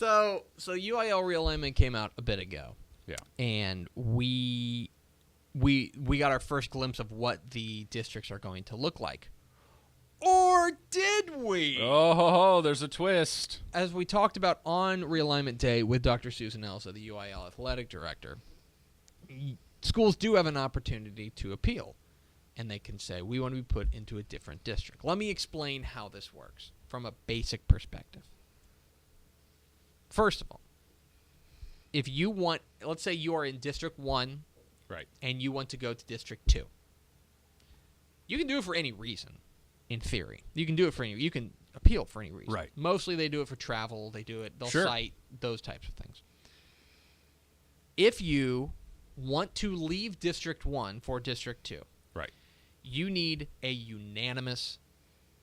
So UIL realignment came out a bit ago. Yeah. And we got our first glimpse of what the districts are going to look like. Or did we? Oh, there's a twist. As we talked about on Realignment Day with Dr. Susan Elsa, the UIL athletic director, schools do have an opportunity to appeal. And they can say, we want to be put into a different district. Let me explain how this works from a basic perspective. First of all, if you want, let's say you are in District 1, right, and you want to go to District 2. You can do it for any reason, in theory. You can do it for any, you can appeal for any reason. Right. Mostly they do it for travel, they'll Sure. cite those types of things. If you want to leave District 1 for District 2, right, you need a unanimous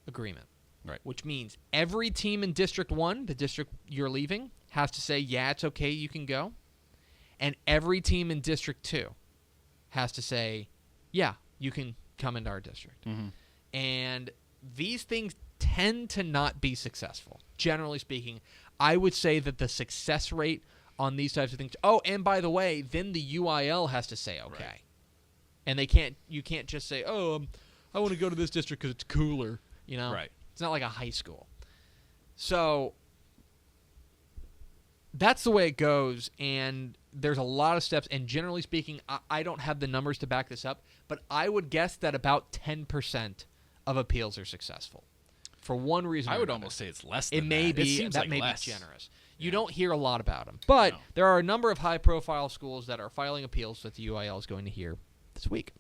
agreement. right, Which means every team in District 1, the district you're leaving, has to say, yeah, it's okay, you can go. And every team in District 2 has to say, yeah, you can come into our district. Mm-hmm. And these things tend to not be successful. Generally speaking, I would say that the success rate on these types of things... Oh, and by the way, then the UIL has to say okay. Right. And you can't just say, oh, I want to go to this district because it's cooler. You know? Right. It's not like a high school. So that's the way it goes, and there's a lot of steps. And generally speaking, I don't have the numbers to back this up, but I would guess that about 10% of appeals are successful. For one reason, I or would another. almost say it's less than It may that. be. It seems that like may less. be generous. You Yeah. don't hear a lot about them, but No. there are a number of high-profile schools that are filing appeals that the UIL is going to hear this week.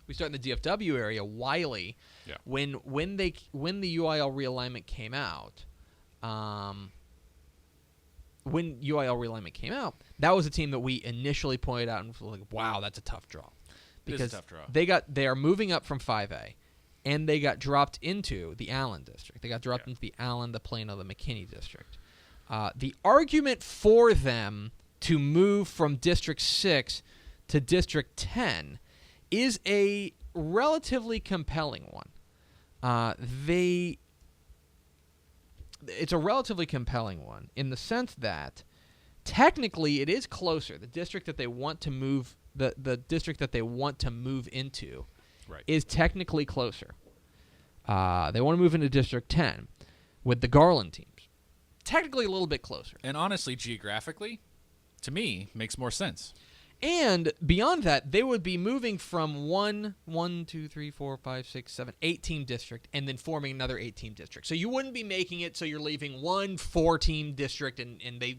We start in the DFW area. Wylie, Yeah. when the UIL realignment came out, that was a team that we initially pointed out and was like, wow, that's a tough draw. It is a tough draw. They are moving up from 5A, and they got dropped into the Allen district. They got dropped into the Allen, the Plano, the McKinney district. The argument for them to move from District 6 to District 10 is a relatively compelling one. It's a relatively compelling one in the sense that technically it is closer. The district that they want to move, the district that they want to move into, Right. is technically closer. They want to move into District 10 with the Garland teams. Technically a little bit closer. And honestly, geographically, to me, makes more sense. And beyond that, they would be moving from 8 team district and then forming another 8 team district. So you wouldn't be making it so you're leaving one 4-team district and they,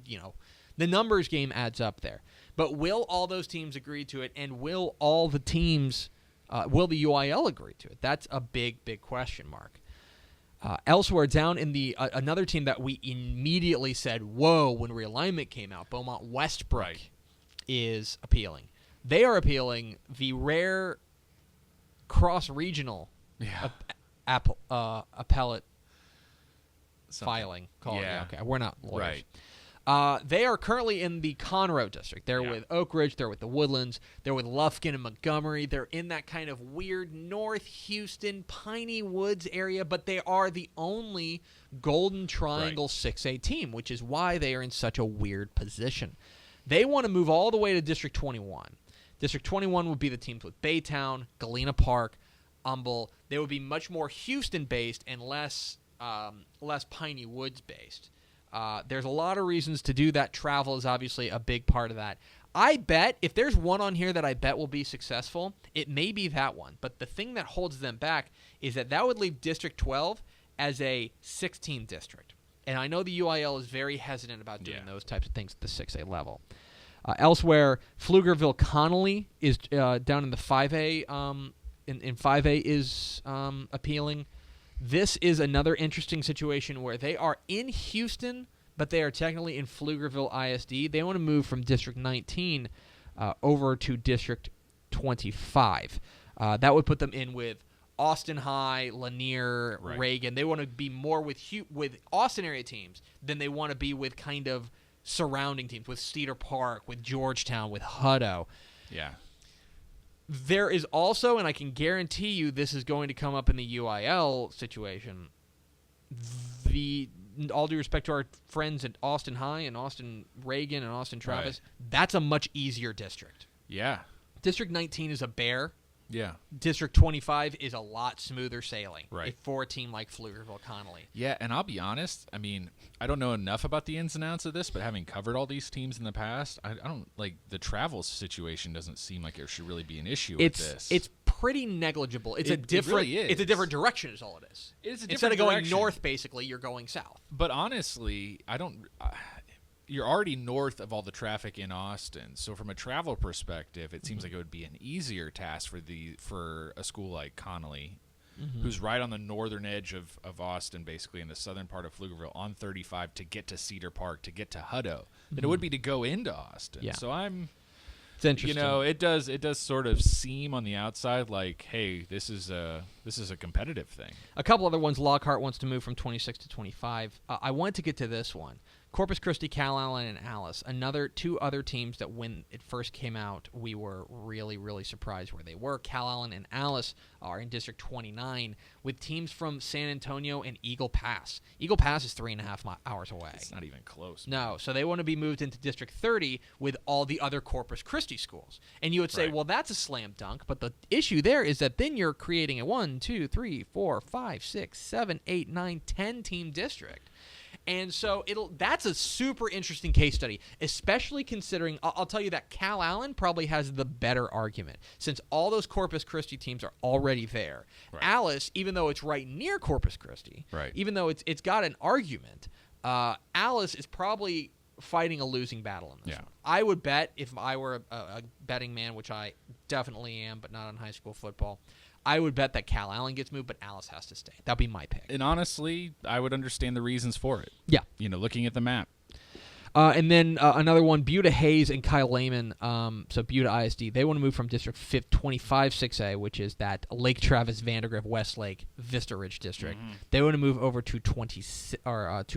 the numbers game adds up there. But will all those teams agree to it, and will all the teams, will the UIL agree to it? That's a big, big question mark. Elsewhere, down in the another team that we immediately said, whoa, when realignment came out, Beaumont Westbrook. Right. Is appealing. They are appealing the rare cross-regional appellate filing. Okay, we're not lawyers. Right. They are currently in the Conroe district. They're with Oak Ridge. They're with the Woodlands. They're with Lufkin and Montgomery. They're in that kind of weird North Houston, Piney Woods area, but they are the only Golden Triangle 6A team, which is why they are in such a weird position. They want to move all the way to District 21. District 21 would be the teams with Baytown, Galena Park, Humble. They would be much more Houston-based and less Piney Woods-based. There's a lot of reasons to do that. Travel is obviously a big part of that. I bet, if there's one on here that I bet will be successful, it may be that one. But the thing that holds them back is that would leave District 12 as a 16 district. And I know the UIL is very hesitant about doing those types of things at the 6A level. Elsewhere, Pflugerville Connally is down in the 5A. In 5A is appealing. This is another interesting situation where they are in Houston, but they are technically in Pflugerville ISD. They want to move from District 19 over to District 25. That would put them in with Austin High, Lanier, Reagan. They want to be more with Austin area teams than they want to be with kind of surrounding teams, with Cedar Park, with Georgetown, with Hutto. Yeah. There is also, and I can guarantee you this is going to come up in the UIL situation, all due respect to our friends at Austin High and Austin Reagan and Austin Travis, that's a much easier district. Yeah. District 19 is a bear. Yeah. District 25 is a lot smoother sailing for a team like Pflugerville Connally. Yeah, and I'll be honest, I mean, I don't know enough about the ins and outs of this, but having covered all these teams in the past, I don't like the travel situation doesn't seem like it should really be an issue with this. It's pretty negligible. It's It really is. It's a different direction is all it is. It's a different Instead of going direction. north, basically, you're going south. But honestly, you're already north of all the traffic in Austin, so from a travel perspective, it seems like it would be an easier task for a school like Connally, who's right on the northern edge of Austin, basically in the southern part of Pflugerville, on 35 to get to Cedar Park, to get to Hutto, than it would be to go into Austin. Yeah. So It's interesting. it does sort of seem on the outside like, hey, this is a competitive thing. A couple other ones. Lockhart wants to move from 26 to 25. I wanted to get to this one. Corpus Christi, Calallen, and Alice. Two other teams that when it first came out, we were really, really surprised where they were. Calallen and Alice are in District 29 with teams from San Antonio and Eagle Pass. Eagle Pass is 3.5 hours away. It's not even close. No, so they want to be moved into District 30 with all the other Corpus Christi schools. And you would say, well, that's a slam dunk, but the issue there is that then you're creating a 1, 2, 3, 4, 5, 6, 7, 8, 9, 10 team district. And so that's a super interesting case study, especially considering I'll tell you that Calallen probably has the better argument since all those Corpus Christi teams are already there. Right. Alice, even though it's right near Corpus Christi, even though it's got an argument, Alice is probably fighting a losing battle in this one. I would bet if I were a betting man, which I definitely am, but not on high school football, I would bet that Calallen gets moved, but Alice has to stay. That'd be my pick. And honestly, I would understand the reasons for it. Yeah. Looking at the map. And then another one, Buda Hayes and Kyle Lehman, so Buda ISD, they want to move from District 25 6A, which is that Lake Travis, Vandergrift, Westlake, Vista Ridge district. They want to move over to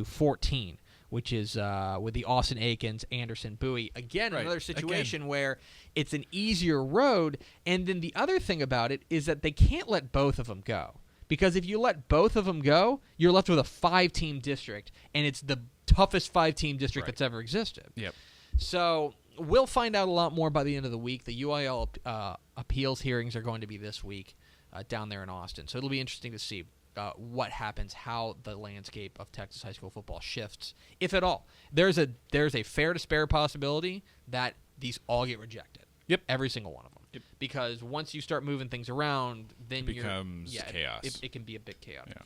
14, which is with the Austin Aikens, Anderson, Bowie. Again, another situation where it's an easier road. And then the other thing about it is that they can't let both of them go. Because if you let both of them go, you're left with a 5-team district, and it's the toughest 5-team district that's ever existed. Yep. So we'll find out a lot more by the end of the week. The UIL appeals hearings are going to be this week down there in Austin. So it'll be interesting to see what happens, how the landscape of Texas high school football shifts, if at all. There's a fair to spare possibility that these all get rejected. Yep. Every single one of them. Yep. Because once you start moving things around, then it becomes chaos. It can be a bit chaotic. Yeah.